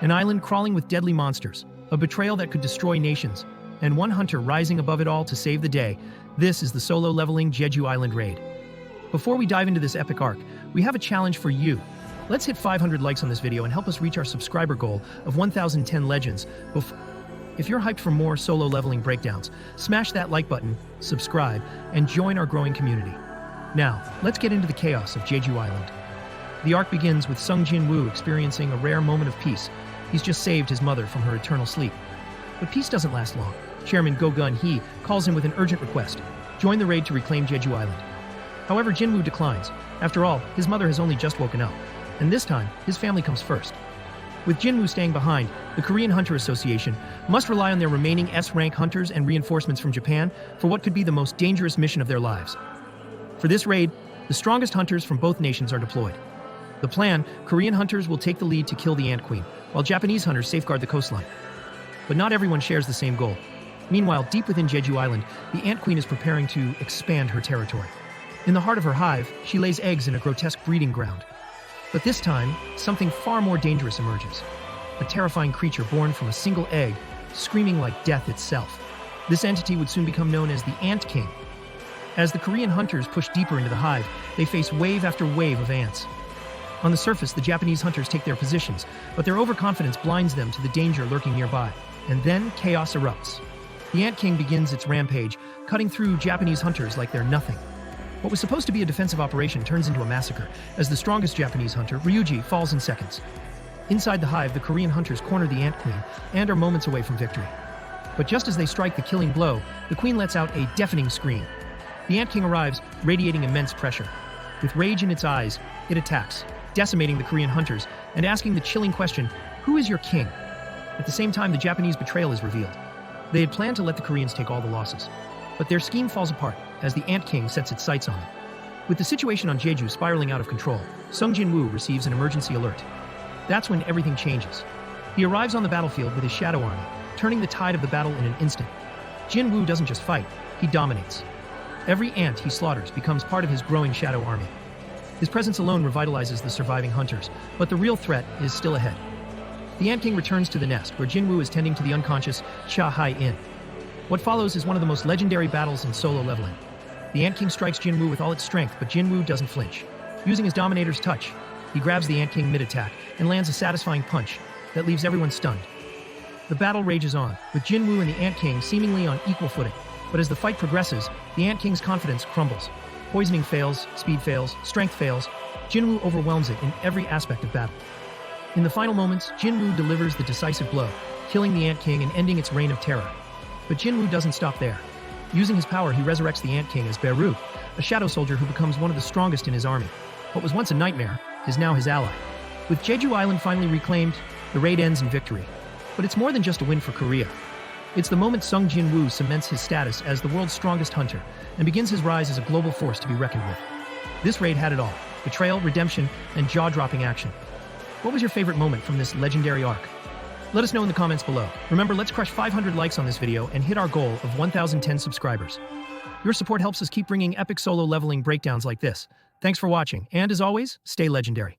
An island crawling with deadly monsters, a betrayal that could destroy nations, and one hunter rising above it all to save the day. This is the solo leveling Jeju Island Raid. Before we dive into this epic arc, we have a challenge for you. Let's hit 500 likes on this video and help us reach our subscriber goal of 1010 legends. If you're hyped for more solo leveling breakdowns, smash that like button, subscribe, and join our growing community. Now, let's get into the chaos of Jeju Island. The arc begins with Sung Jin-Woo experiencing a rare moment of peace. He's just saved his mother from her eternal sleep. But peace doesn't last long. Chairman Go-Gun-hee calls him with an urgent request: join the raid to reclaim Jeju Island. However, Jin-Woo declines. After all, his mother has only just woken up, and this time, his family comes first. With Jin-Woo staying behind, the Korean Hunter Association must rely on their remaining S-rank hunters and reinforcements from Japan for what could be the most dangerous mission of their lives. For this raid, the strongest hunters from both nations are deployed. The plan: Korean hunters will take the lead to kill the Ant Queen, while Japanese hunters safeguard the coastline. But not everyone shares the same goal. Meanwhile, deep within Jeju Island, the Ant Queen is preparing to expand her territory. In the heart of her hive, she lays eggs in a grotesque breeding ground. But this time, something far more dangerous emerges. A terrifying creature born from a single egg, screaming like death itself. This entity would soon become known as the Ant King. As the Korean hunters push deeper into the hive, they face wave after wave of ants. On the surface, the Japanese hunters take their positions, but their overconfidence blinds them to the danger lurking nearby. And then chaos erupts. The Ant King begins its rampage, cutting through Japanese hunters like they're nothing. What was supposed to be a defensive operation turns into a massacre, as the strongest Japanese hunter, Ryuji, falls in seconds. Inside the hive, the Korean hunters corner the Ant Queen and are moments away from victory. But just as they strike the killing blow, the Queen lets out a deafening scream. The Ant King arrives, radiating immense pressure. With rage in its eyes, it attacks, decimating the Korean hunters and asking the chilling question, "Who is your king?" At the same time, the Japanese betrayal is revealed. They had planned to let the Koreans take all the losses, but their scheme falls apart as the Ant King sets its sights on them. With the situation on Jeju spiraling out of control, Sung Jin-Woo receives an emergency alert. That's when everything changes. He arrives on the battlefield with his shadow army, turning the tide of the battle in an instant. Jin-Woo doesn't just fight, he dominates. Every ant he slaughters becomes part of his growing shadow army. His presence alone revitalizes the surviving hunters, but the real threat is still ahead. The Ant King returns to the nest, where Jin-Woo is tending to the unconscious Cha-Hai Inn. What follows is one of the most legendary battles in solo leveling. The Ant King strikes Jin-Woo with all its strength, but Jin-Woo doesn't flinch. Using his Dominator's touch, he grabs the Ant King mid-attack and lands a satisfying punch that leaves everyone stunned. The battle rages on, with Jin-Woo and the Ant King seemingly on equal footing. But as the fight progresses, the Ant King's confidence crumbles. Poisoning fails, speed fails, strength fails. Jin-Woo overwhelms it in every aspect of battle. In the final moments, Jin-Woo delivers the decisive blow, killing the Ant King and ending its reign of terror. But Jin-Woo doesn't stop there. Using his power, he resurrects the Ant King as Beru, a shadow soldier who becomes one of the strongest in his army. What was once a nightmare is now his ally. With Jeju Island finally reclaimed, the raid ends in victory. But it's more than just a win for Korea. It's the moment Sung Jin-Woo cements his status as the world's strongest hunter and begins his rise as a global force to be reckoned with. This raid had it all: betrayal, redemption, and jaw-dropping action. What was your favorite moment from this legendary arc? Let us know in the comments below. Remember, let's crush 500 likes on this video and hit our goal of 1010 subscribers. Your support helps us keep bringing epic solo leveling breakdowns like this. Thanks for watching, and as always, stay legendary.